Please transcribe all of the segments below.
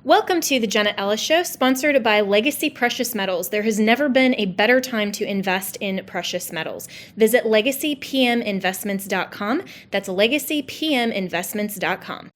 Welcome to the Jenna Ellis Show, sponsored by Legacy Precious Metals. There has never been a better time to invest in precious metals. Visit legacypminvestments.com. That's legacypminvestments.com.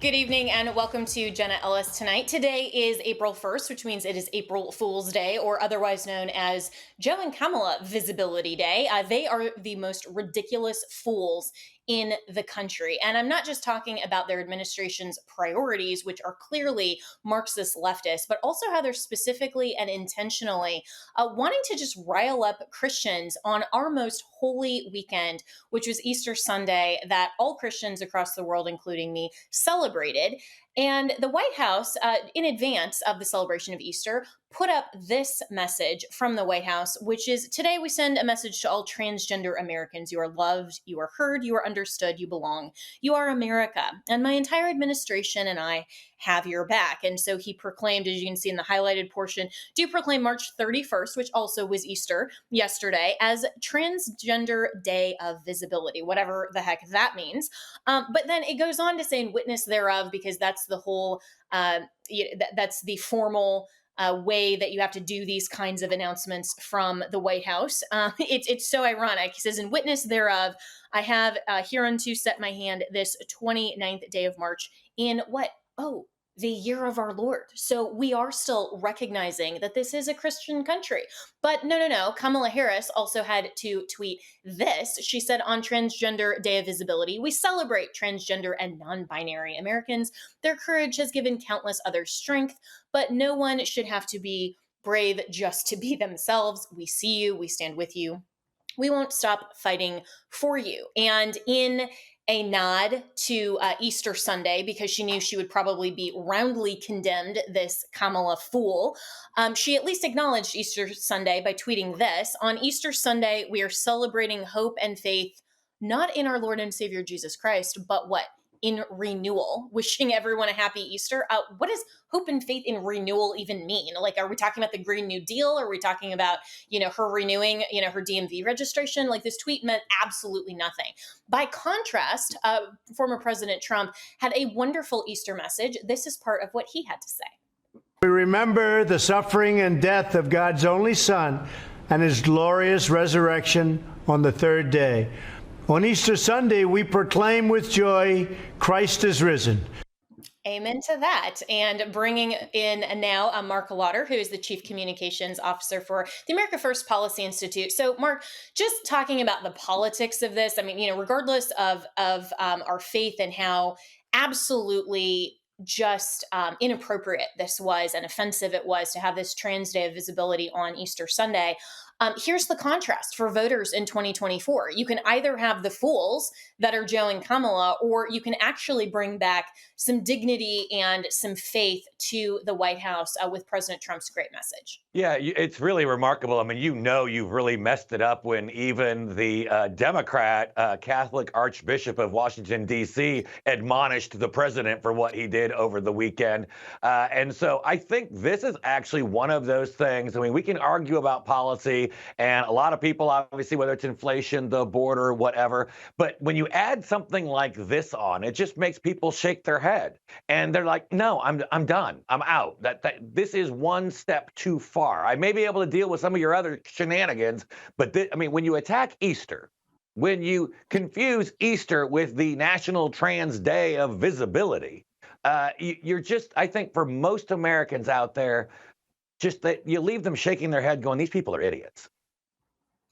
Good evening and welcome to Jenna Ellis Tonight. Today is April 1st, which means it is April Fool's Day, or otherwise known as Joe and Kamala Visibility Day. They are the most ridiculous fools in the country. And I'm not just talking about their administration's priorities, which are clearly Marxist leftist, but also how they're specifically and intentionally wanting to just rile up Christians on our most holy weekend, which was Easter Sunday, that all Christians across the world, including me, celebrated. And the White House, in advance of the celebration of Easter, put up this message from the White House, which is, today we send a message to all transgender Americans. You are loved, you are heard, you are understood, you belong. You are America. And my entire administration and I have your back. And so he proclaimed, as you can see in the highlighted portion, do proclaim March 31st, which also was Easter yesterday, as Transgender Day of Visibility, whatever the heck that means. But then it goes on to say, in witness thereof, because that's the whole, that's the formal way that you have to do these kinds of announcements from the White House. It's so ironic. He says, in witness thereof, I have hereunto set my hand this 29th day of March in what? Oh, the year of our Lord. So we are still recognizing that this is a Christian country. But no. Kamala Harris also had to tweet this. She said, on Transgender Day of Visibility, we celebrate transgender and non-binary Americans. Their courage has given countless others strength, but no one should have to be brave just to be themselves. We see you. We stand with you. We won't stop fighting for you. And in a nod to Easter Sunday, because she knew she would probably be roundly condemned, this Kamala fool, she at least acknowledged Easter Sunday by tweeting this. On Easter Sunday, we are celebrating hope and faith, not in our Lord and Savior Jesus Christ, but what? In renewal, wishing everyone a happy Easter. What does hope and faith in renewal even mean? Like, are we talking about the Green New Deal? Are we talking about, her renewing, her DMV registration? Like, this tweet meant absolutely nothing. By contrast, former President Trump had a wonderful Easter message. This is part of what he had to say. We remember the suffering and death of God's only Son and his glorious resurrection on the third day. On Easter Sunday, we proclaim with joy, Christ is risen. Amen to that. And bringing in now Marc Lotter, who is the Chief Communications Officer for the America First Policy Institute. So, Marc, just talking about the politics of this, I mean, regardless of our faith and how absolutely just inappropriate this was and offensive it was to have this Trans Day of Visibility on Easter Sunday. Here's the contrast for voters in 2024. You can either have the fools that are Joe and Kamala, or you can actually bring back some dignity and some faith to the White House with President Trump's great message. Yeah, it's really remarkable. I mean, you've really messed it up when even the Democrat Catholic Archbishop of Washington, D.C. admonished the president for what he did over the weekend. And so I think this is actually one of those things. I mean, we can argue about policy, and a lot of people, obviously, whether it's inflation, the border, whatever. But when you add something like this on, it just makes people shake their head. And they're like, no, I'm done. I'm out. This is one step too far. I may be able to deal with some of your other shenanigans, but when you attack Easter, when you confuse Easter with the National Trans Day of Visibility, you're just, I think for most Americans out there, just that you leave them shaking their head going, these people are idiots.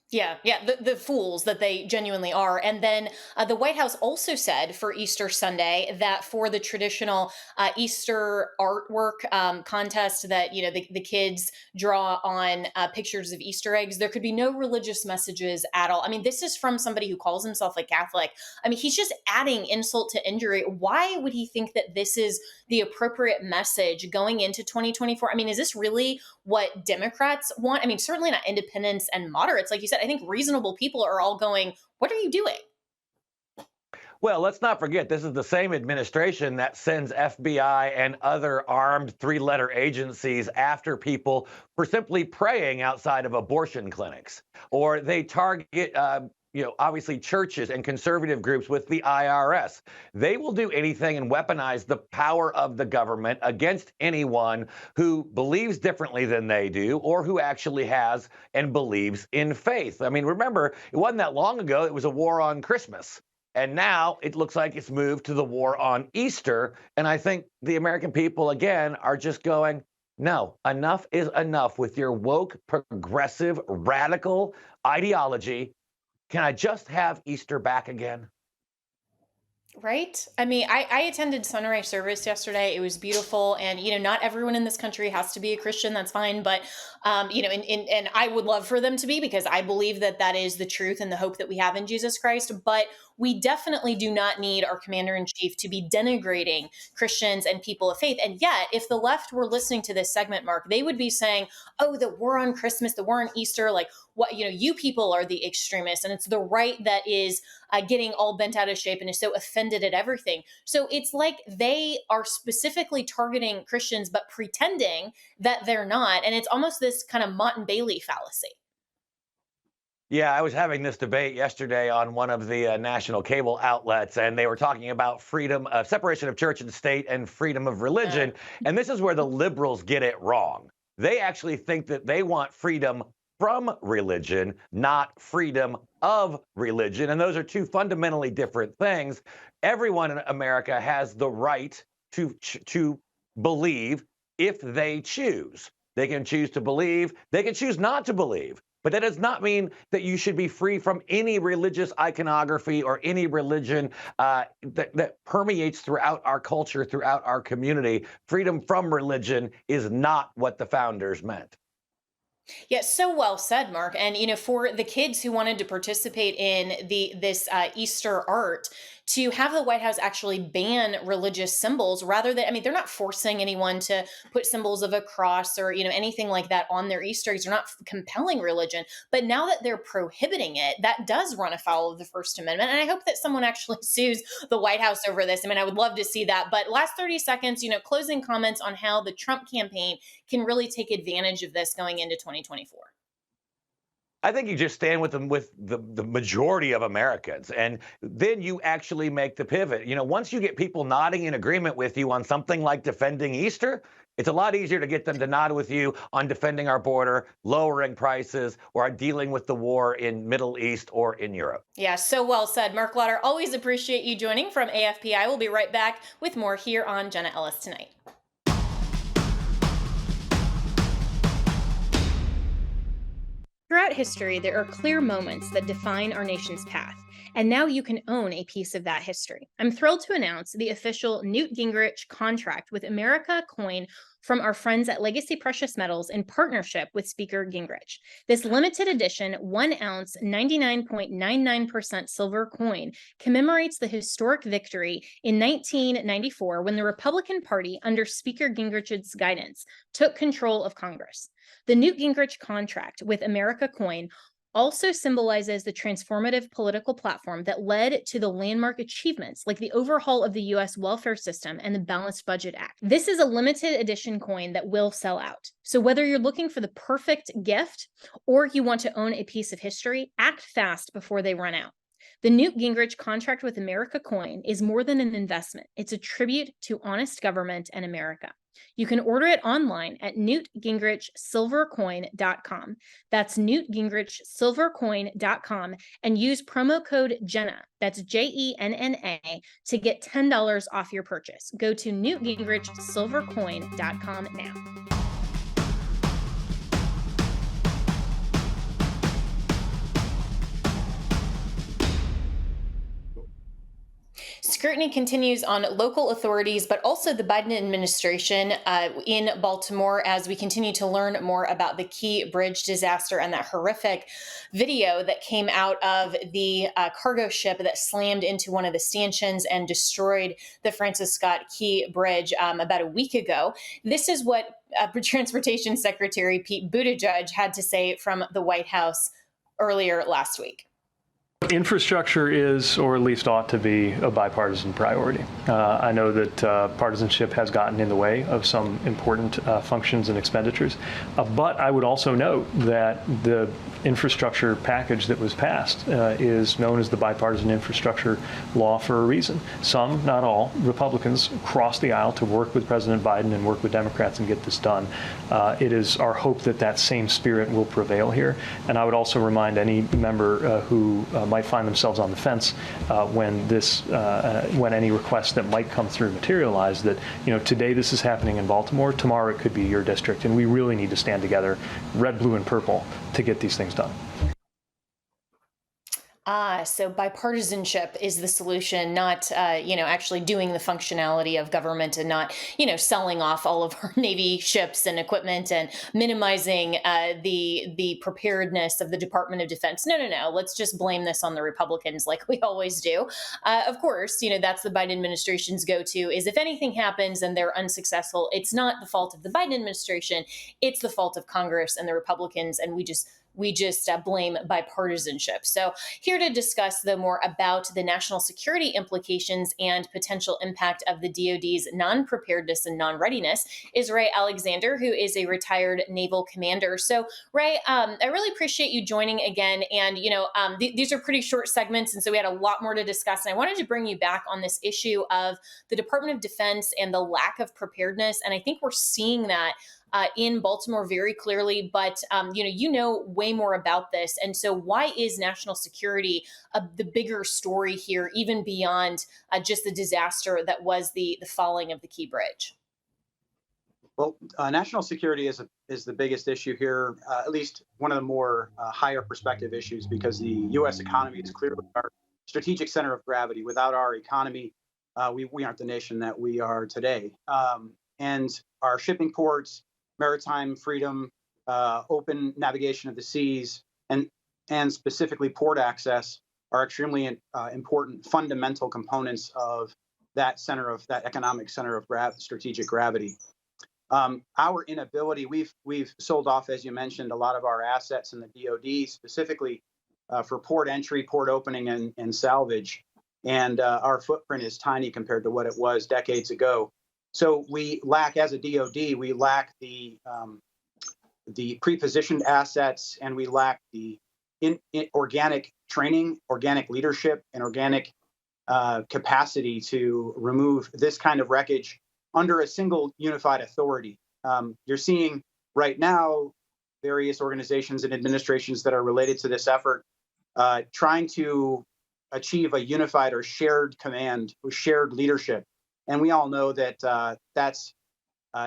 Yeah, the fools that they genuinely are. And then the White House also said for Easter Sunday that for the traditional Easter artwork contest that, the kids draw on pictures of Easter eggs, there could be no religious messages at all. I mean, this is from somebody who calls himself a Catholic. I mean, he's just adding insult to injury. Why would he think that this is the appropriate message going into 2024? I mean, is this really what Democrats want? I mean, certainly not independents and moderates. Like you said, said, I think reasonable people are all going, what are you doing? Well, let's not forget, this is the same administration that sends FBI and other armed three-letter agencies after people for simply praying outside of abortion clinics. Or they target, obviously churches and conservative groups with the IRS. They will do anything and weaponize the power of the government against anyone who believes differently than they do or who actually has and believes in faith. I mean, remember, it wasn't that long ago, it was a war on Christmas. And now it looks like it's moved to the war on Easter. And I think the American people, again, are just going, no, enough is enough with your woke, progressive, radical ideology. Can I just have Easter back again? Right. I mean, I attended sunrise service yesterday. It was beautiful. And, not everyone in this country has to be a Christian. That's fine. But, and I would love for them to be, because I believe that that is the truth and the hope that we have in Jesus Christ. But we definitely do not need our commander in chief to be denigrating Christians and people of faith. And yet, if the left were listening to this segment, Mark, they would be saying, oh, the war on Christmas, the war on Easter, like what, you people are the extremists. And it's the right that is getting all bent out of shape and is so offended at everything. So it's like they are specifically targeting Christians, but pretending that they're not. And it's almost this kind of Mott and Bailey fallacy. Yeah, I was having this debate yesterday on one of the national cable outlets, and they were talking about freedom, separation of church and state, and freedom of religion. And this is where the liberals get it wrong. They actually think that they want freedom from religion, not freedom of religion. And those are two fundamentally different things. Everyone in America has the right to believe if they choose. They can choose to believe, they can choose not to believe. But that does not mean that you should be free from any religious iconography or any religion that permeates throughout our culture, throughout our community. Freedom from religion is not what the founders meant. Yeah, so well said, Mark. And for the kids who wanted to participate in this Easter art, to have the White House actually ban religious symbols rather than, I mean, they're not forcing anyone to put symbols of a cross or anything like that on their Easter eggs. They're not compelling religion, but now that they're prohibiting it, that does run afoul of the First Amendment. And I hope that someone actually sues the White House over this. I mean, I would love to see that. But last 30 seconds, closing comments on how the Trump campaign can really take advantage of this going into 2024. I think you just stand with them, with the majority of Americans, and then you actually make the pivot. Once you get people nodding in agreement with you on something like defending Easter, it's a lot easier to get them to nod with you on defending our border, lowering prices, or dealing with the war in Middle East or in Europe. Yeah, so well said, Marc Lotter. Always appreciate you joining from AFPI. We'll be right back with more here on Jenna Ellis Tonight. Throughout history, there are clear moments that define our nation's path, and now you can own a piece of that history. I'm thrilled to announce the official Newt Gingrich contract with America coin from our friends at Legacy Precious Metals in partnership with Speaker Gingrich. This limited edition 1 ounce 99.99% silver coin commemorates the historic victory in 1994 when the Republican Party, under Speaker Gingrich's guidance, took control of Congress. The Newt Gingrich contract with America coin also symbolizes the transformative political platform that led to the landmark achievements like the overhaul of the U.S. welfare system and the Balanced Budget Act. This is a limited edition coin that will sell out. So whether you're looking for the perfect gift or you want to own a piece of history, act fast before they run out. The Newt Gingrich contract with America coin is more than an investment. It's a tribute to honest government and America. You can order it online at newtgingrichsilvercoin.com. That's newtgingrichsilvercoin.com and use promo code Jenna, that's JENNA, to get $10 off your purchase. Go to newtgingrichsilvercoin.com now. Scrutiny continues on local authorities, but also the Biden administration in Baltimore as we continue to learn more about the Key Bridge disaster and that horrific video that came out of the cargo ship that slammed into one of the stanchions and destroyed the Francis Scott Key Bridge about a week ago. This is what Transportation Secretary Pete Buttigieg had to say from the White House earlier last week. Infrastructure is, or at least ought to be, a bipartisan priority. I know that partisanship has gotten in the way of some important functions and expenditures, but I would also note that the infrastructure package that was passed is known as the bipartisan infrastructure law for a reason. Some, not all, Republicans crossed the aisle to work with President Biden and work with Democrats and get this done. It is our hope that that same spirit will prevail here. And I would also remind any member who might find themselves on the fence when any requests that might come through materialize that, today this is happening in Baltimore, tomorrow it could be your district, and we really need to stand together, red, blue, and purple, to get these things done. So bipartisanship is the solution, not, actually doing the functionality of government and not, selling off all of our Navy ships and equipment and minimizing the preparedness of the Department of Defense. No. Let's just blame this on the Republicans like we always do. Of course, that's the Biden administration's go-to is if anything happens and they're unsuccessful, it's not the fault of the Biden administration. It's the fault of Congress and the Republicans. And we just blame bipartisanship. So here to discuss, though, more about the national security implications and potential impact of the DoD's non-preparedness and non-readiness is Ray Alexander, who is a retired naval commander. So, Ray, I really appreciate you joining again. And, these are pretty short segments, and so we had a lot more to discuss. And I wanted to bring you back on this issue of the Department of Defense and the lack of preparedness. And I think we're seeing that in Baltimore very clearly, but you know way more about this. And so why is national security the bigger story here, even beyond just the disaster that was the falling of the Key Bridge? Well, national security is the biggest issue here, at least one of the more higher perspective issues, because the U.S. economy is clearly our strategic center of gravity. Without our economy, we aren't the nation that we are today. And our shipping ports, maritime freedom, open navigation of the seas, and specifically port access are extremely important fundamental components of that economic center of strategic gravity. Our inability, we've sold off, as you mentioned, a lot of our assets in the DoD, specifically for port entry, port opening, and salvage. And our footprint is tiny compared to what it was decades ago. So we lack, as a DoD, we lack the pre-positioned assets, and we lack the organic training, organic leadership, and organic capacity to remove this kind of wreckage under a single unified authority. You're seeing right now various organizations and administrations that are related to this effort trying to achieve a unified or shared command or shared leadership. And we all know that that's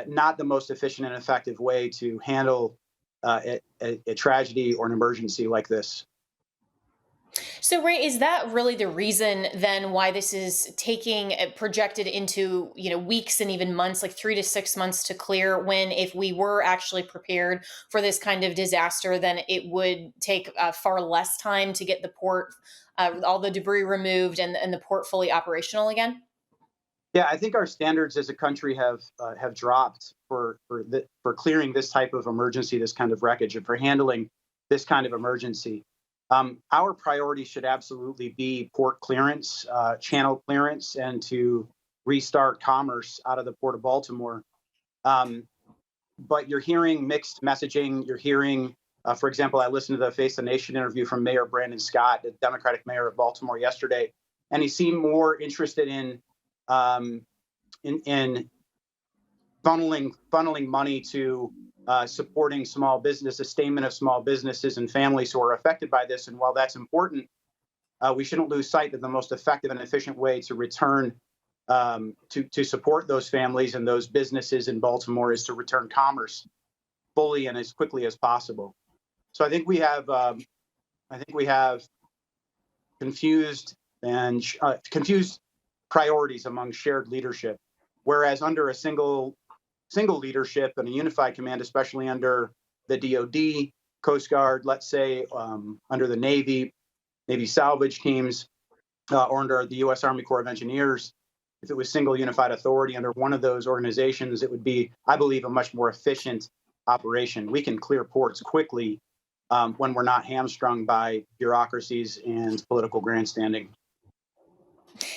not the most efficient and effective way to handle a tragedy or an emergency like this. So, Ray, is that really the reason then why this is taking projected into, weeks and even months, like 3 to 6 months to clear, when if we were actually prepared for this kind of disaster, then it would take far less time to get the port, all the debris removed and the port fully operational again? Yeah, I think our standards as a country have dropped for clearing this type of emergency, this kind of wreckage, and for handling this kind of emergency. Our priority should absolutely be port clearance, channel clearance, and to restart commerce out of the Port of Baltimore. But you're hearing mixed messaging. You're hearing, for example, I listened to the Face the Nation interview from Mayor Brandon Scott, the Democratic mayor of Baltimore, yesterday, and he seemed more interested in funneling money to supporting small business, sustainment of small businesses and families who are affected by this. And while that's important, we shouldn't lose sight that the most effective and efficient way to return to support those families and those businesses in Baltimore is to return commerce fully and as quickly as possible. So I think we have confused priorities among shared leadership, whereas under a single leadership and a unified command, especially under the DoD, Coast Guard, let's say, under the Navy salvage teams, or under the U.S. Army Corps of Engineers, if it was single unified authority under one of those organizations, it would be, I believe, a much more efficient operation. We can clear ports quickly when we're not hamstrung by bureaucracies and political grandstanding.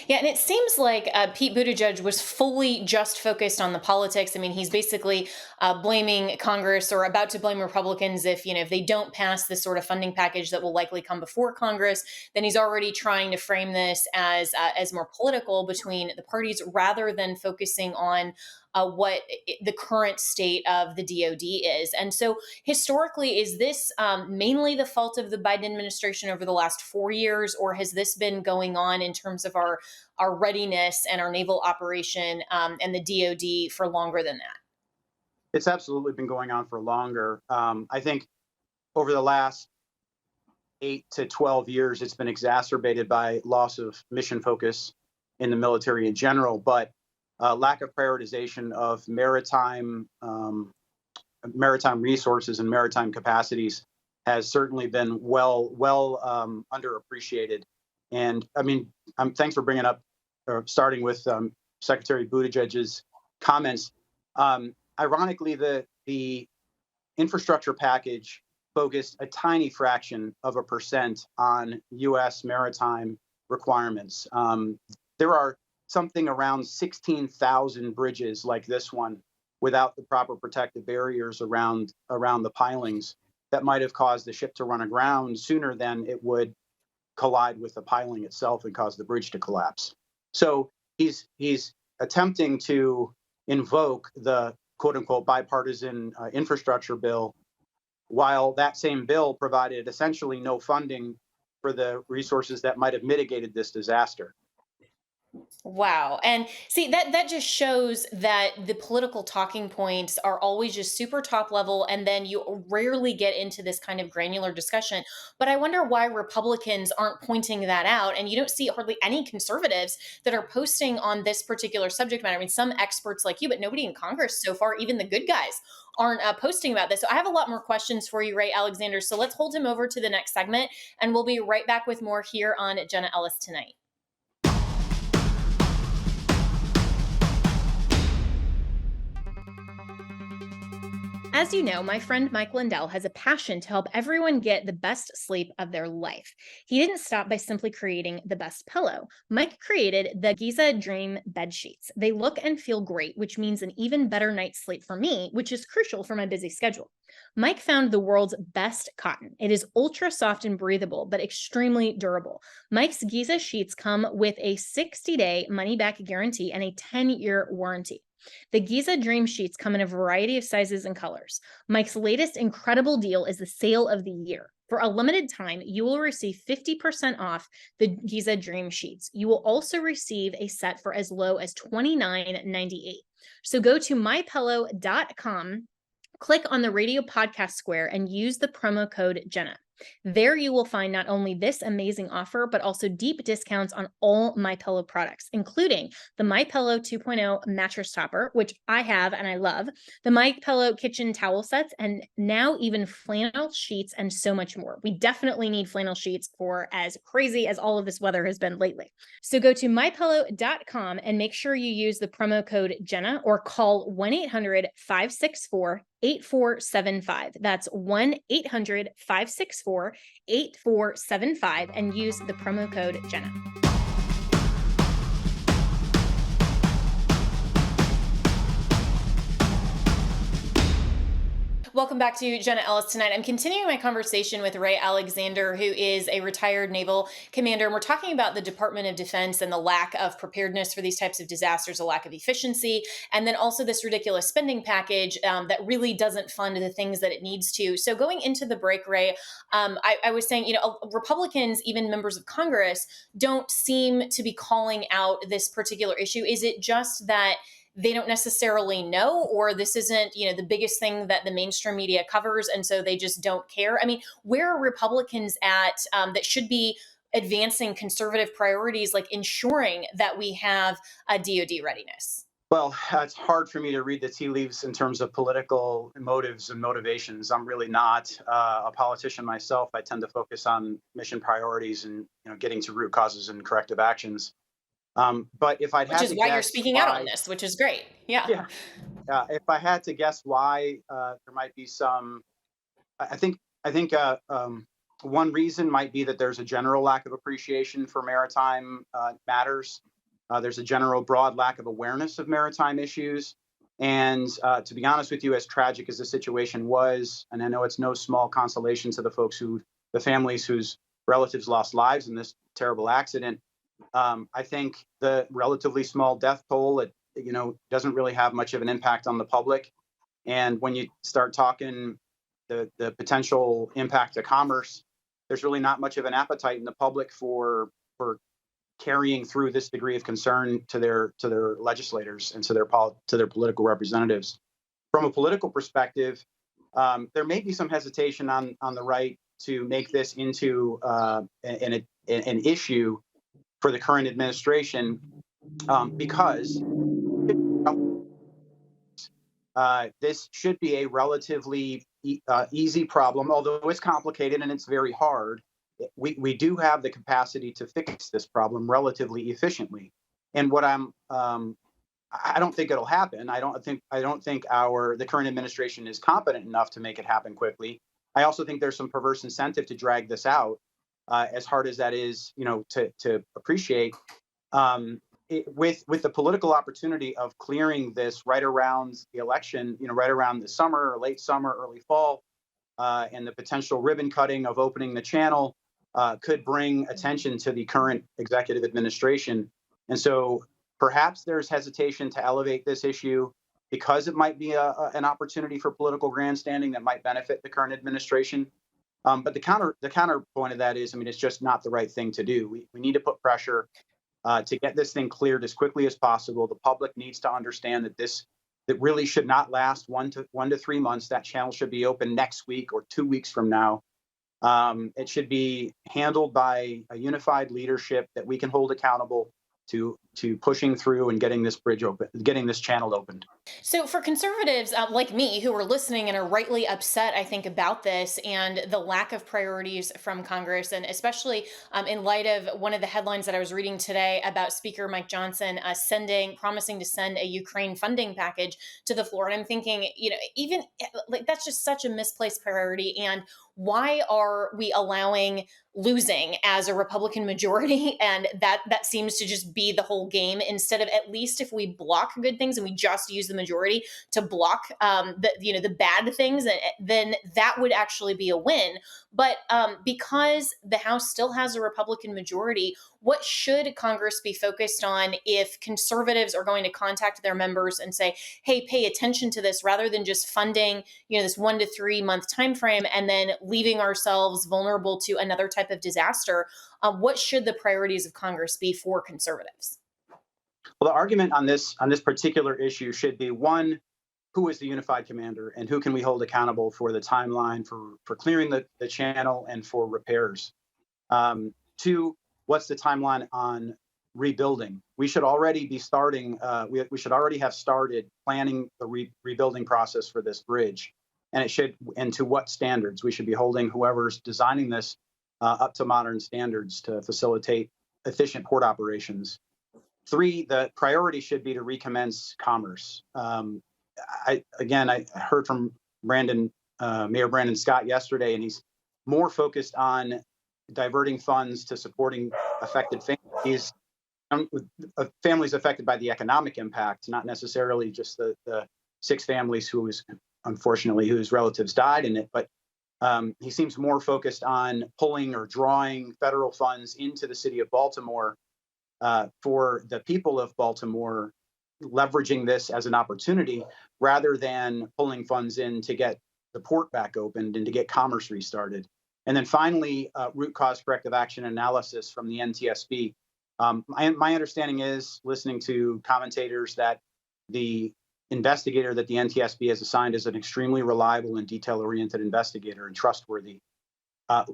Yeah, and it seems like Pete Buttigieg was fully just focused on the politics. I mean, he's basically blaming Congress or about to blame Republicans if they don't pass this sort of funding package that will likely come before Congress. Then he's already trying to frame this as more political between the parties rather than focusing on what the current state of the DoD is. And so historically, is this mainly the fault of the Biden administration over the last 4 years, or has this been going on in terms of our readiness and our naval operation and the DoD for longer than that? It's absolutely been going on for longer. I think over the last 8 to 12 years, it's been exacerbated by loss of mission focus in the military in general, but lack of prioritization of maritime resources and maritime capacities has certainly been well underappreciated. And I mean, thanks for bringing up, or starting with Secretary Buttigieg's comments. Ironically, the infrastructure package focused a tiny fraction of a percent on U.S. maritime requirements. There are something around 16,000 bridges like this one without the proper protective barriers around the pilings that might have caused the ship to run aground sooner than it would collide with the piling itself and cause the bridge to collapse. So he's attempting to invoke the quote unquote bipartisan infrastructure bill, while that same bill provided essentially no funding for the resources that might have mitigated this disaster. Wow. And see, that just shows that the political talking points are always just super top level, and then you rarely get into this kind of granular discussion. But I wonder why Republicans aren't pointing that out, and you don't see hardly any conservatives that are posting on this particular subject matter. I mean, some experts like you, but nobody in Congress so far, even the good guys, aren't posting about this. So I have a lot more questions for you, Ray Alexander. So let's hold him over to the next segment, and we'll be right back with more here on Jenna Ellis Tonight. As you know, my friend Mike Lindell has a passion to help everyone get the best sleep of their life. He didn't stop by simply creating the best pillow. Mike created the Giza Dream bed sheets. They look and feel great, which means an even better night's sleep for me, which is crucial for my busy schedule. Mike found the world's best cotton. It is ultra soft and breathable, but extremely durable. Mike's Giza sheets come with a 60-day money-back guarantee and a 10-year warranty. The Giza Dream Sheets come in a variety of sizes and colors. Mike's latest incredible deal is the sale of the year. For a limited time, you will receive 50% off the Giza Dream Sheets. You will also receive a set for as low as $29.98. So go to mypillow.com, click on the radio podcast square, and use the promo code Jenna. There you will find not only this amazing offer, but also deep discounts on all MyPillow products, including the MyPillow 2.0 mattress topper, which I have and I love, the MyPillow kitchen towel sets, and now even flannel sheets and so much more. We definitely need flannel sheets for as crazy as all of this weather has been lately. So go to mypillow.com and make sure you use the promo code Jenna or call 1-800-564-8475. That's 1-800-564-8475 and use the promo code Jenna. Welcome back to Jenna Ellis Tonight. I'm continuing my conversation with Ray Alexander, who is a retired naval commander. And we're talking about the Department of Defense and the lack of preparedness for these types of disasters, a lack of efficiency, and then also this ridiculous spending package that really doesn't fund the things that it needs to. So going into the break, Ray, I was saying, Republicans, even members of Congress, don't seem to be calling out this particular issue. Is it just that they don't necessarily know, or this isn't, the biggest thing that the mainstream media covers, and so they just don't care? I mean, where are Republicans at that should be advancing conservative priorities, like ensuring that we have a DoD readiness? Well, it's hard for me to read the tea leaves in terms of political motives and motivations. I'm really not a politician myself. I tend to focus on mission priorities and getting to root causes and corrective actions. But if I'd had to guess, which is why you're speaking out on this, which is great. Yeah. If I had to guess why there might be some, I think I think one reason might be that there's a general lack of appreciation for maritime matters. There's a general broad lack of awareness of maritime issues. And to be honest with you, as tragic as the situation was, and I know it's no small consolation to the families whose relatives lost lives in this terrible accident, I think the relatively small death toll, it doesn't really have much of an impact on the public. And when you start talking the potential impact to commerce, there's really not much of an appetite in the public for carrying through this degree of concern to their legislators and to their political representatives. From a political perspective, there may be some hesitation on the right to make this into an issue for the current administration because this should be a relatively easy problem, although it's complicated and it's very hard. We do have the capacity to fix this problem relatively efficiently. And what I don't think it'll happen. I don't think the current administration is competent enough to make it happen quickly. I also think there's some perverse incentive to drag this out, as hard as that is, to appreciate. With the political opportunity of clearing this right around the election, right around the summer or late summer, early fall, and the potential ribbon cutting of opening the channel could bring attention to the current executive administration. And so perhaps there's hesitation to elevate this issue because it might be an opportunity for political grandstanding that might benefit the current administration. But the counterpoint of that is, it's just not the right thing to do. We need to put pressure to get this thing cleared as quickly as possible. The public needs to understand that that really should not last 1 to 3 months. That channel should be open next week or 2 weeks from now. It should be handled by a unified leadership that we can hold accountable to pushing through and getting this bridge open, getting this channel opened. So for conservatives like me who are listening and are rightly upset, I think, about this and the lack of priorities from Congress, and especially in light of one of the headlines that I was reading today about Speaker Mike Johnson promising to send a Ukraine funding package to the floor. And I'm thinking, even like that's just such a misplaced priority. And why are we allowing losing as a Republican majority? And that seems to just be the whole game, instead of, at least if we block good things and we just use the majority to block the bad things, then that would actually be a win. But because the House still has a Republican majority, what should Congress be focused on if conservatives are going to contact their members and say, hey, pay attention to this, rather than just funding this 1 to 3 month time frame and then leaving ourselves vulnerable to another type of disaster? What should the priorities of Congress be for conservatives? Well, the argument on this particular issue should be, one, who is the unified commander and who can we hold accountable for the timeline for clearing the channel and for repairs? Two, what's the timeline on rebuilding? We should already be starting. We should already have started planning the rebuilding process for this bridge, and to what standards we should be holding whoever's designing this up to modern standards to facilitate efficient port operations. Three, the priority should be to recommence commerce. I heard from Mayor Brandon Scott yesterday, and he's more focused on diverting funds to supporting affected families affected by the economic impact, not necessarily just the 6 families whose relatives died in it. But he seems more focused on pulling or drawing federal funds into the city of Baltimore for the people of Baltimore, leveraging this as an opportunity rather than pulling funds in to get the port back opened and to get commerce restarted. And then finally, root cause corrective action analysis from the NTSB. My understanding is, listening to commentators, that the investigator that the NTSB has assigned is an extremely reliable and detail-oriented investigator and trustworthy.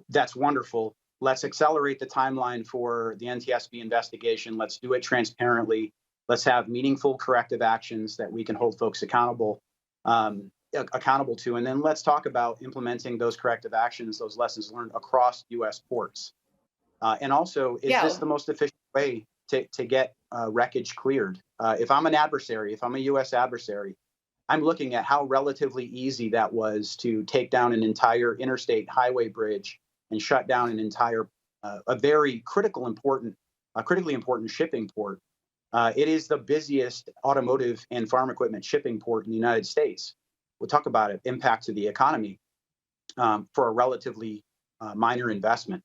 That's wonderful. Let's accelerate the timeline for the NTSB investigation. Let's do it transparently. Let's have meaningful corrective actions that we can hold folks accountable to. And then let's talk about implementing those corrective actions, those lessons learned across U.S. ports. And also, is this the most efficient way to get wreckage cleared? If I'm a U.S. adversary, I'm looking at how relatively easy that was to take down an entire interstate highway bridge and shut down an entire, a very critically important shipping port. It is the busiest automotive and farm equipment shipping port in the United States. We'll talk about it, impact to the economy for a relatively minor investment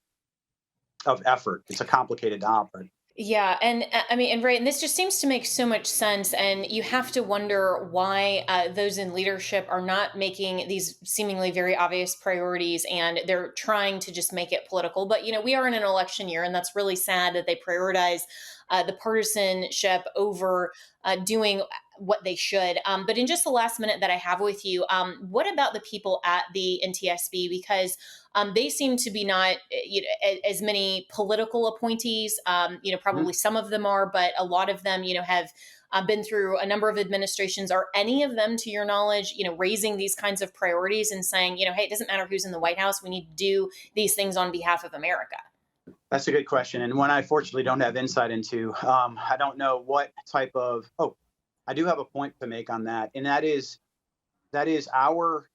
of effort. It's a complicated job, but Yeah, and I mean, and right, and this just seems to make so much sense. And you have to wonder why those in leadership are not making these seemingly very obvious priorities, and they're trying to just make it political. But we are in an election year, and that's really sad that they prioritize the partisanship over doing what they should. But in just the last minute that I have with you, what about the people at the NTSB? Because they seem to be not as many political appointees. Probably some of them are, but a lot of them, have been through a number of administrations. Are any of them, to your knowledge, raising these kinds of priorities and saying, hey, it doesn't matter who's in the White House, we need to do these things on behalf of America? That's a good question, and one I fortunately don't have insight into. I don't know what type of. Oh, I do have a point to make on that, and that is our,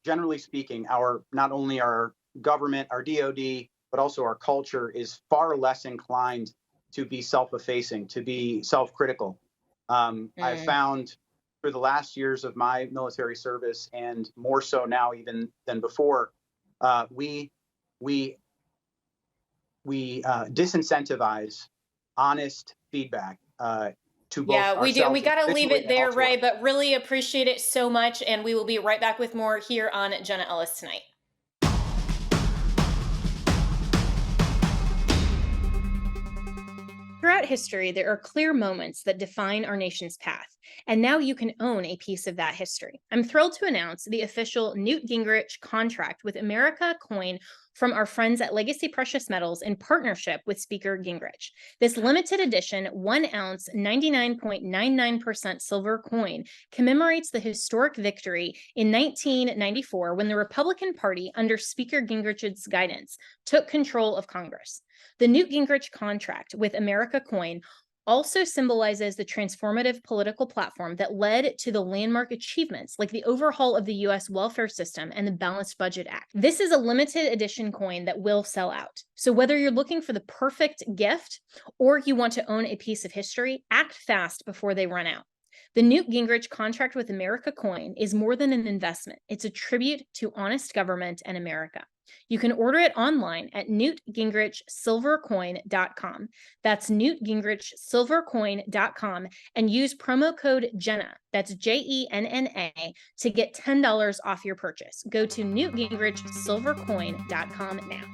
generally speaking, our not only our government, our DoD, but also our culture is far less inclined to be self-effacing, to be self-critical. I've found through the last years of my military service, and more so now even than before, we disincentivize honest feedback to both Yeah, we do. And we ourselves got to leave individually it and there, also Ray, but really appreciate it so much. And we will be right back with more here on Jenna Ellis Tonight. Throughout history, there are clear moments that define our nation's path, and now you can own a piece of that history. I'm thrilled to announce the official Newt Gingrich contract with America coin from our friends at Legacy Precious Metals in partnership with Speaker Gingrich. This limited edition 1 ounce 99.99% silver coin commemorates the historic victory in 1994 when the Republican Party, under Speaker Gingrich's guidance, took control of Congress. The Newt Gingrich contract with America coin also symbolizes the transformative political platform that led to the landmark achievements like the overhaul of the U.S. welfare system and the Balanced Budget Act. This is a limited edition coin that will sell out. So whether you're looking for the perfect gift or you want to own a piece of history, act fast before they run out. The Newt Gingrich contract with America coin is more than an investment. It's a tribute to honest government and America. You can order it online at newtgingrichsilvercoin.com. That's newtgingrichsilvercoin.com, and use promo code Jenna, that's JENNA, to get $10 off your purchase. Go to newtgingrichsilvercoin.com now.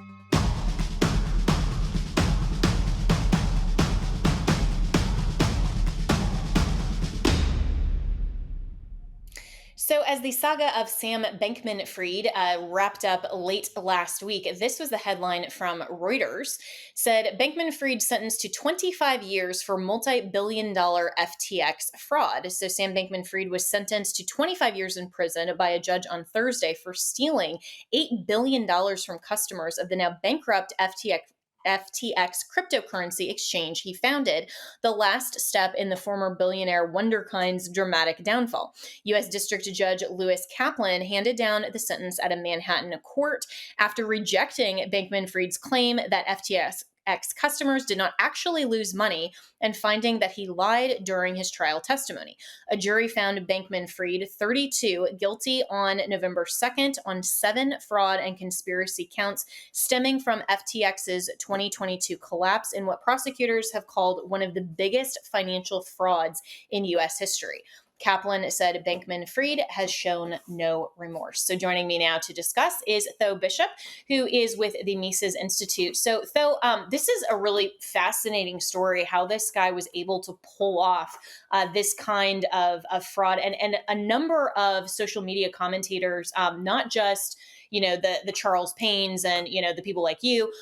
So as the saga of Sam Bankman Fried wrapped up late last week, this was the headline from Reuters. Said Bankman Fried sentenced to 25 years for multi-billion-dollar FTX fraud. So Sam Bankman Fried was sentenced to 25 years in prison by a judge on Thursday for stealing $8 billion from customers of the now bankrupt FTX cryptocurrency exchange he founded, the last step in the former billionaire Wonderkind's dramatic downfall. U.S. District Judge Lewis Kaplan handed down the sentence at a Manhattan court after rejecting Bankman Fried's claim that FTX customers did not actually lose money and finding that he lied during his trial testimony. A jury found Bankman Fried, 32, guilty on November 2nd on 7 fraud and conspiracy counts stemming from FTX's 2022 collapse in what prosecutors have called one of the biggest financial frauds in U.S. history. Kaplan said Bankman Fried has shown no remorse. So joining me now to discuss is Tho Bishop, who is with the Mises Institute. So Tho, this is a really fascinating story, how this guy was able to pull off this kind of fraud. And a number of social media commentators, not just the Charles Paynes and, the people like you,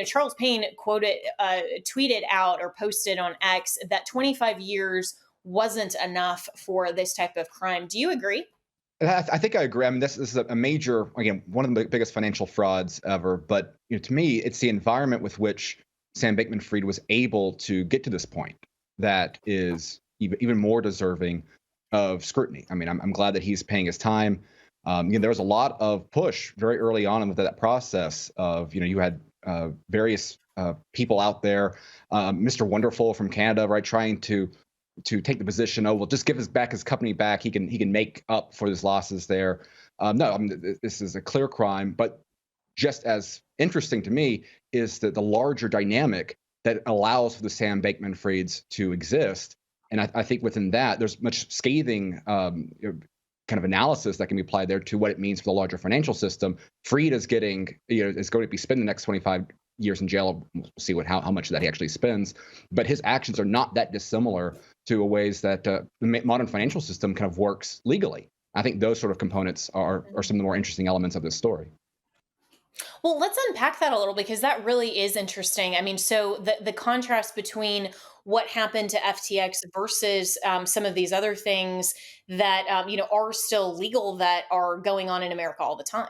Charles Payne tweeted out or posted on X that 25 years wasn't enough for this type of crime. Do you agree? I think I agree. I mean, this is a major, again, one of the biggest financial frauds ever. But to me, it's the environment with which Sam Bankman Fried was able to get to this point that is even more deserving of scrutiny. I mean, I'm glad that he's paying his time. There was a lot of push very early on in that process of, you had various people out there, Mr. Wonderful from Canada, right, trying to take the position, oh, well, just give his company back. He can make up for his losses there. No, I mean, this is a clear crime. But just as interesting to me is that the larger dynamic that allows for the Sam Bankman-Frieds to exist. And I think within that, there's much scathing kind of analysis that can be applied there to what it means for the larger financial system. Fried is is going to be spending the next 25 years in jail. We'll see how much of that he actually spends. But his actions are not that dissimilar to ways that the modern financial system kind of works legally. I think those sort of components are some of the more interesting elements of this story. Well, let's unpack that a little because that really is interesting. I mean, so the contrast between what happened to FTX versus some of these other things that are still legal that are going on in America all the time.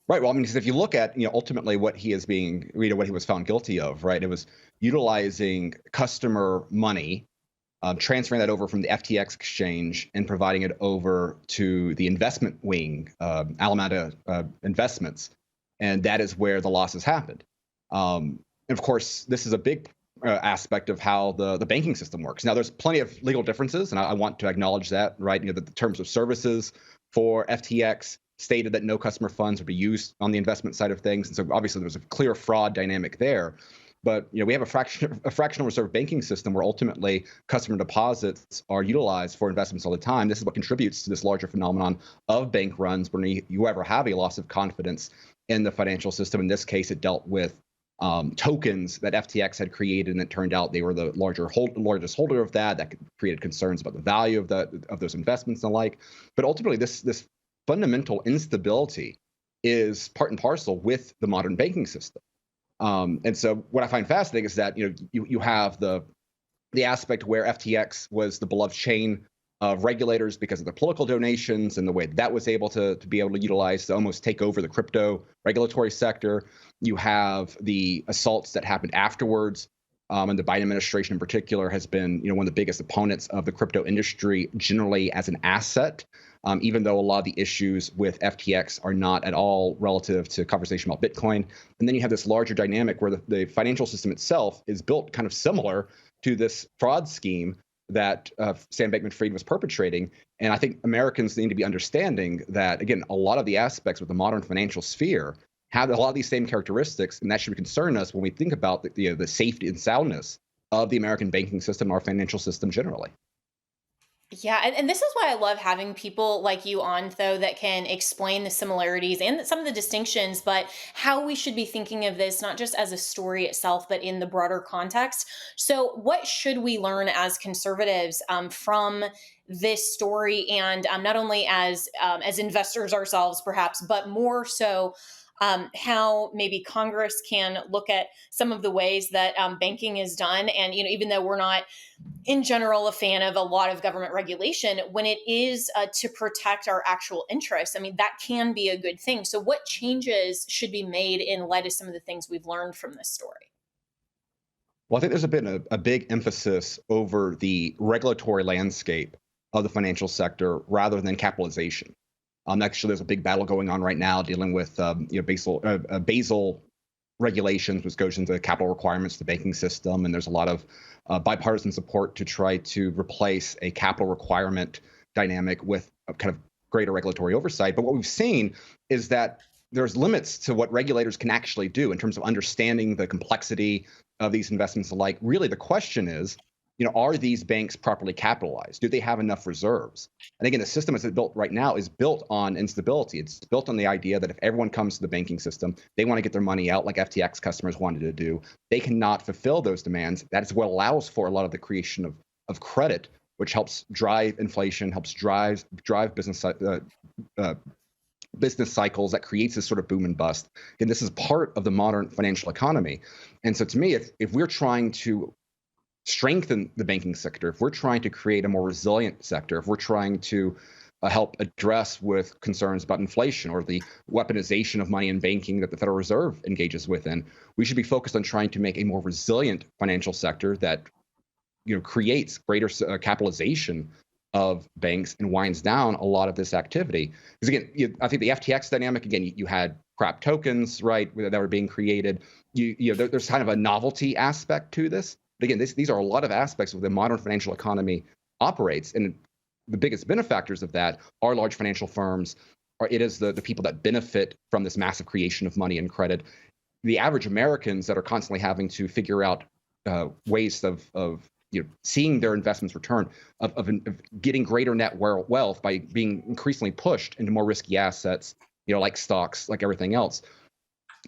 Right. Well, I mean, because if you look at ultimately what he is being, what he was found guilty of, right? It was utilizing customer money, transferring that over from the FTX exchange and providing it over to the investment wing, Alameda Investments. And that is where the losses happened. And of course, this is a big aspect of how the banking system works. Now, there's plenty of legal differences, and I want to acknowledge that, right? The terms of services for FTX stated that no customer funds would be used on the investment side of things. And so obviously there was a clear fraud dynamic there. But we have a fractional reserve banking system where ultimately customer deposits are utilized for investments all the time. This is what contributes to this larger phenomenon of bank runs when you ever have a loss of confidence in the financial system. In this case, it dealt with tokens that FTX had created, and it turned out they were the largest holder of that. That created concerns about the value of those investments and the like. But ultimately, this fundamental instability is part and parcel with the modern banking system. And so what I find fascinating is that you have the aspect where FTX was the beloved chain of regulators because of the political donations and the way that was able to be able to utilize to almost take over the crypto regulatory sector. You have the assaults that happened afterwards. And the Biden administration in particular has been one of the biggest opponents of the crypto industry generally as an asset. Even though a lot of the issues with FTX are not at all relative to conversation about Bitcoin. And then you have this larger dynamic where the financial system itself is built kind of similar to this fraud scheme that Sam Bankman-Fried was perpetrating. And I think Americans need to be understanding that, again, a lot of the aspects of the modern financial sphere have a lot of these same characteristics, and that should concern us when we think about the safety and soundness of the American banking system, our financial system generally. Yeah, and this is why I love having people like you on, Tho, that can explain the similarities and some of the distinctions, but how we should be thinking of this, not just as a story itself, but in the broader context. So what should we learn as conservatives from this story, and not only as investors ourselves, perhaps, but more so how maybe Congress can look at some of the ways that banking is done. And, even though we're not in general a fan of a lot of government regulation, when it is to protect our actual interests, I mean, that can be a good thing. So what changes should be made in light of some of the things we've learned from this story? Well, I think there's been a big emphasis over the regulatory landscape of the financial sector rather than capitalization. Actually, there's a big battle going on right now dealing with Basel regulations, which goes into the capital requirements of the banking system. And there's a lot of bipartisan support to try to replace a capital requirement dynamic with a kind of greater regulatory oversight. But what we've seen is that there's limits to what regulators can actually do in terms of understanding the complexity of these investments alike. Really, the question is, are these banks properly capitalized? Do they have enough reserves? And again, the system as it's built right now is built on instability. It's built on the idea that if everyone comes to the banking system, they want to get their money out like FTX customers wanted to do. They cannot fulfill those demands. That is what allows for a lot of the creation of credit, which helps drive inflation, helps drive business cycles, that creates this sort of boom and bust. And this is part of the modern financial economy. And so to me, if we're trying to strengthen the banking sector, if we're trying to create a more resilient sector, if we're trying to help address with concerns about inflation or the weaponization of money in banking that the Federal Reserve engages within, we should be focused on trying to make a more resilient financial sector that creates greater capitalization of banks and winds down a lot of this activity. Because again, I think the FTX dynamic, again, you had crap tokens, right, that were being created. There's kind of a novelty aspect to this. But again, these are a lot of aspects of the modern financial economy operates. And the biggest benefactors of that are large financial firms. It is the people that benefit from this massive creation of money and credit. The average Americans that are constantly having to figure out ways of seeing their investments return, of getting greater net wealth by being increasingly pushed into more risky assets, like stocks, like everything else.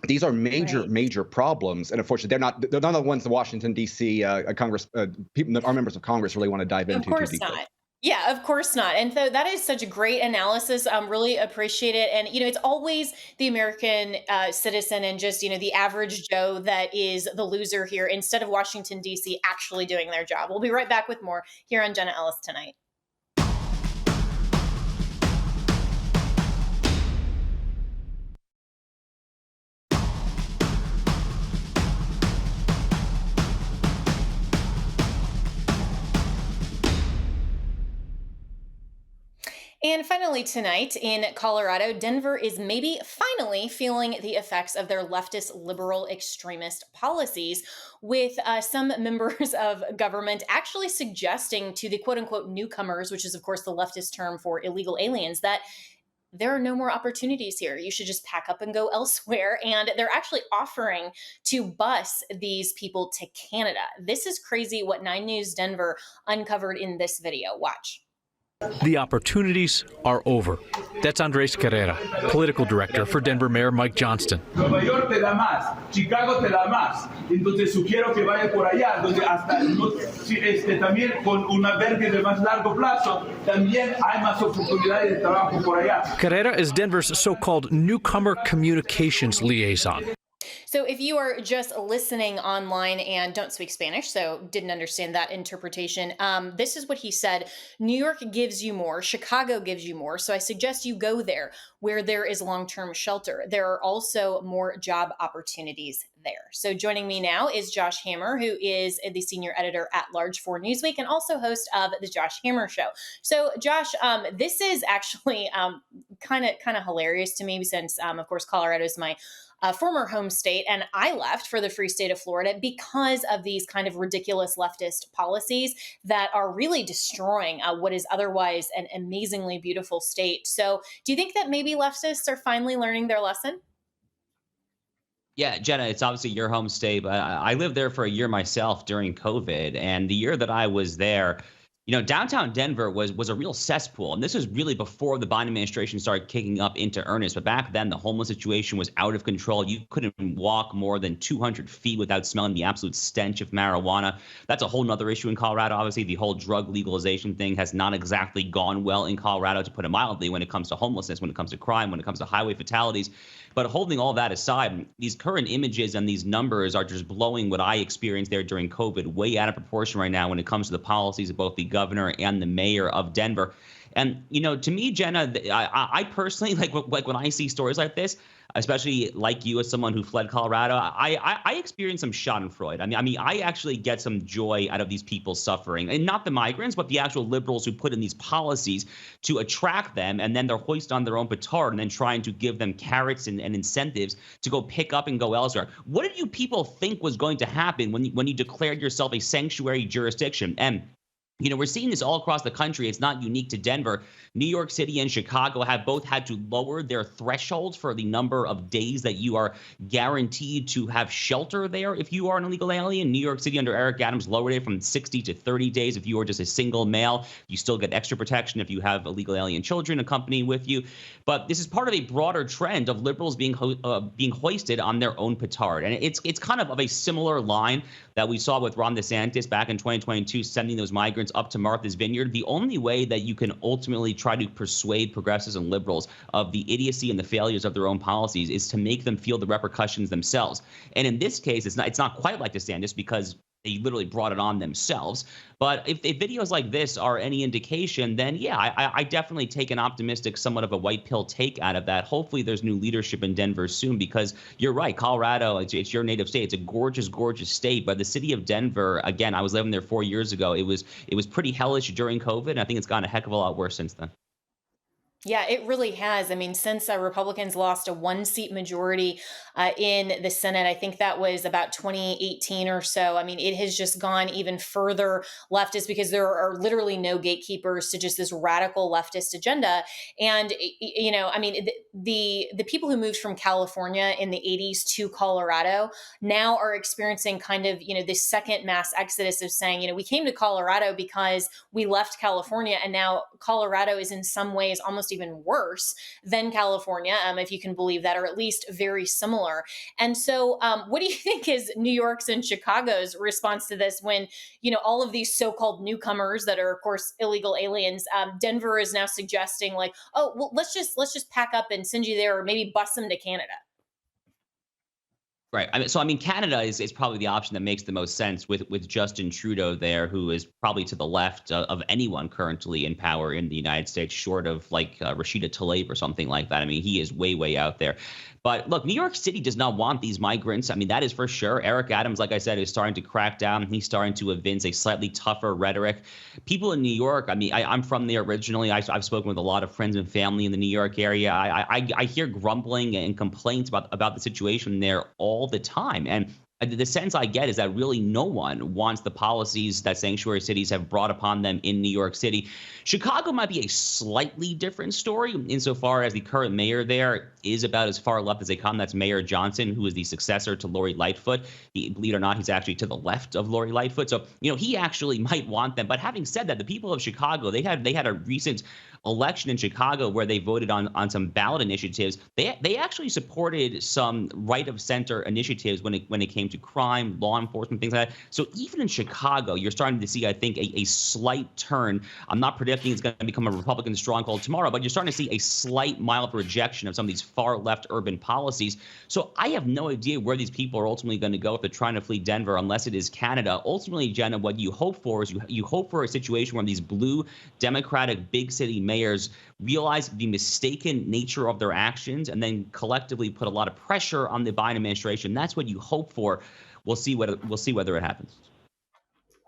These are major problems, and unfortunately, they're not the ones the Washington D.C. Congress people, our members of Congress, really want to dive into. Of course not. Yeah, of course not. And so that is such a great analysis. Really appreciate it. And, it's always the American citizen and just, the average Joe that is the loser here instead of Washington, D.C. actually doing their job. We'll be right back with more here on Jenna Ellis Tonight. And finally tonight in Colorado, Denver is maybe finally feeling the effects of their leftist liberal extremist policies, with some members of government actually suggesting to the quote unquote newcomers, which is of course the leftist term for illegal aliens, that there are no more opportunities here. You should just pack up and go elsewhere. And they're actually offering to bus these people to Canada. This is crazy what 9 News Denver uncovered in this video. Watch. The opportunities are over. That's Andres Carrera, political director for Denver Mayor Mike Johnston. Nueva York te da más, Chicago te da más. Entonces sugiero que vaya por allá, donde hasta también con un albergue de más largo plazo, también hay más oportunidades de trabajo por allá. Carrera is Denver's so-called newcomer communications liaison. So if you are just listening online and don't speak Spanish, so didn't understand that interpretation, this is what he said. New York gives you more. Chicago gives you more. So I suggest you go there where there is long-term shelter. There are also more job opportunities there. So joining me now is Josh Hammer, who is the senior editor at large for Newsweek and also host of the Josh Hammer Show. So Josh, this is actually kind of hilarious to me since, of course, Colorado is my former home state, and I left for the free state of Florida because of these kind of ridiculous leftist policies that are really destroying what is otherwise an amazingly beautiful state. So do you think that maybe leftists are finally learning their lesson? Yeah, Jenna, it's obviously your home state, but I lived there for a year myself during COVID, and the year that I was there, downtown Denver was a real cesspool. And this was really before the Biden administration started kicking up into earnest. But back then, the homeless situation was out of control. You couldn't walk more than 200 feet without smelling the absolute stench of marijuana. That's a whole nother issue in Colorado. Obviously, the whole drug legalization thing has not exactly gone well in Colorado, to put it mildly, when it comes to homelessness, when it comes to crime, when it comes to highway fatalities. But holding all that aside, these current images and these numbers are just blowing what I experienced there during COVID way out of proportion right now when it comes to the policies of both the governor and the mayor of Denver. And, to me, Jenna, I personally, like when I see stories like this, especially like you as someone who fled Colorado, I experience some schadenfreude. I mean, I actually get some joy out of these people suffering, and not the migrants, but the actual liberals who put in these policies to attract them, and then they're hoist on their own petard and then trying to give them carrots and incentives to go pick up and go elsewhere. What did you people think was going to happen when you declared yourself a sanctuary jurisdiction? And we're seeing this all across the country. It's not unique to Denver. New York City and Chicago have both had to lower their thresholds for the number of days that you are guaranteed to have shelter there if you are an illegal alien. New York City under Eric Adams lowered it from 60 to 30 days if you are just a single male. You still get extra protection if you have illegal alien children accompanying with you. But this is part of a broader trend of liberals being hoisted on their own petard. And it's kind of a similar line that we saw with Ron DeSantis back in 2022, sending those migrants up to Martha's Vineyard. The only way that you can ultimately try to persuade progressives and liberals of the idiocy and the failures of their own policies is to make them feel the repercussions themselves. And in this case, it's not quite like DeSantis, because they literally brought it on themselves. But if videos like this are any indication, then yeah, I definitely take an optimistic, somewhat of a white pill take out of that. Hopefully there's new leadership in Denver soon, because you're right, Colorado, it's your native state. It's a gorgeous, gorgeous state. But the city of Denver, again, I was living there 4 years ago. It was pretty hellish during COVID. And I think it's gotten a heck of a lot worse since then. Yeah, it really has. I mean, since Republicans lost a one-seat majority in the Senate, I think that was about 2018 or so. I mean, it has just gone even further leftist, because there are literally no gatekeepers to just this radical leftist agenda. And I mean, the people who moved from California in the 80s to Colorado now are experiencing kind of this second mass exodus of saying, we came to Colorado because we left California, and now Colorado is in some ways almost even worse than California, if you can believe that, or at least very similar. And so, what do you think is New York's and Chicago's response to this when, all of these so-called newcomers that are, of course, illegal aliens, Denver is now suggesting like, oh, well, let's just pack up and send you there, or maybe bus them to Canada. Right. I mean, Canada is probably the option that makes the most sense with Justin Trudeau there, who is probably to the left of anyone currently in power in the United States, short of like Rashida Tlaib or something like that. I mean, he is way, way out there. But look, New York City does not want these migrants. I mean, that is for sure. Eric Adams, like I said, is starting to crack down. He's starting to evince a slightly tougher rhetoric. People in New York, I mean, I'm from there originally. I've spoken with a lot of friends and family in the New York area. I hear grumbling and complaints about the situation there all the time. And the sense I get is that really no one wants the policies that sanctuary cities have brought upon them in New York City. Chicago might be a slightly different story insofar as the current mayor there is about as far left as they come. That's Mayor Johnson, who is the successor to Lori Lightfoot. Believe it or not, he's actually to the left of Lori Lightfoot. So, he actually might want them. But having said that, the people of Chicago, they had a recent election in Chicago where they voted on some ballot initiatives. They actually supported some right of center initiatives when it came to crime, law enforcement, things like that. So even in Chicago, you're starting to see, I think, a slight turn. I'm not predicting it's going to become a Republican stronghold tomorrow, but you're starting to see a slight mild rejection of some of these far left urban policies. So I have no idea where these people are ultimately going to go if they're trying to flee Denver, unless it is Canada. Ultimately, Jenna, what you hope for is you hope for a situation where these blue Democratic big city mayors realize the mistaken nature of their actions and then collectively put a lot of pressure on the Biden administration. That's what you hope for. We'll see whether it happens.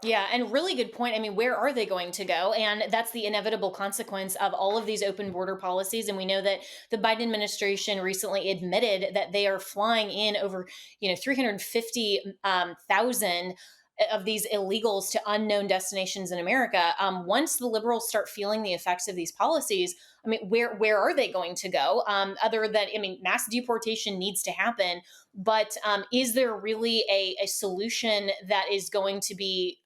Yeah, and really good point. I mean, where are they going to go? And that's the inevitable consequence of all of these open border policies. And we know that the Biden administration recently admitted that they are flying in over, 350,000 of these illegals to unknown destinations in America. Once the liberals start feeling the effects of these policies, I mean, where are they going to go? Other than, mass deportation needs to happen, but is there really a solution that is going to be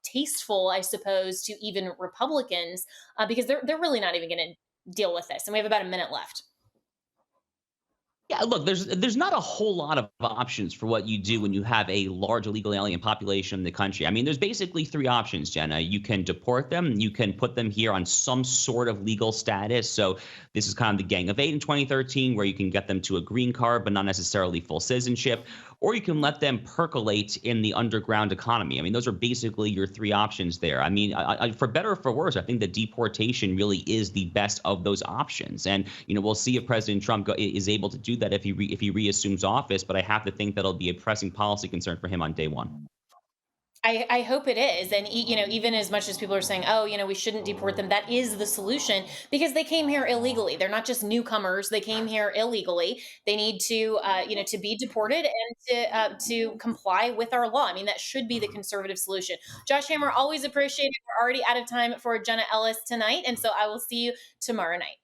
tasteful, I suppose, to even Republicans? Because they're really not even going to deal with this. And we have about a minute left. Yeah, look, there's not a whole lot of options for what you do when you have a large illegal alien population in the country. I mean, there's basically three options, Jenna. You can deport them. You can put them here on some sort of legal status. So this is kind of the Gang of Eight in 2013, where you can get them to a green card, but not necessarily full citizenship. Or you can let them percolate in the underground economy. I mean, those are basically your three options there. I mean, for better or for worse, I think that deportation really is the best of those options. And, we'll see if President Trump is able to do that if he reassumes office. But I have to think that'll be a pressing policy concern for him on day one. I hope it is. And, even as much as people are saying, oh, we shouldn't deport them, that is the solution, because they came here illegally. They're not just newcomers. They came here illegally. They need to, to be deported and to comply with our law. I mean, that should be the conservative solution. Josh Hammer, always appreciate it. We're already out of time for Jenna Ellis tonight. And so I will see you tomorrow night.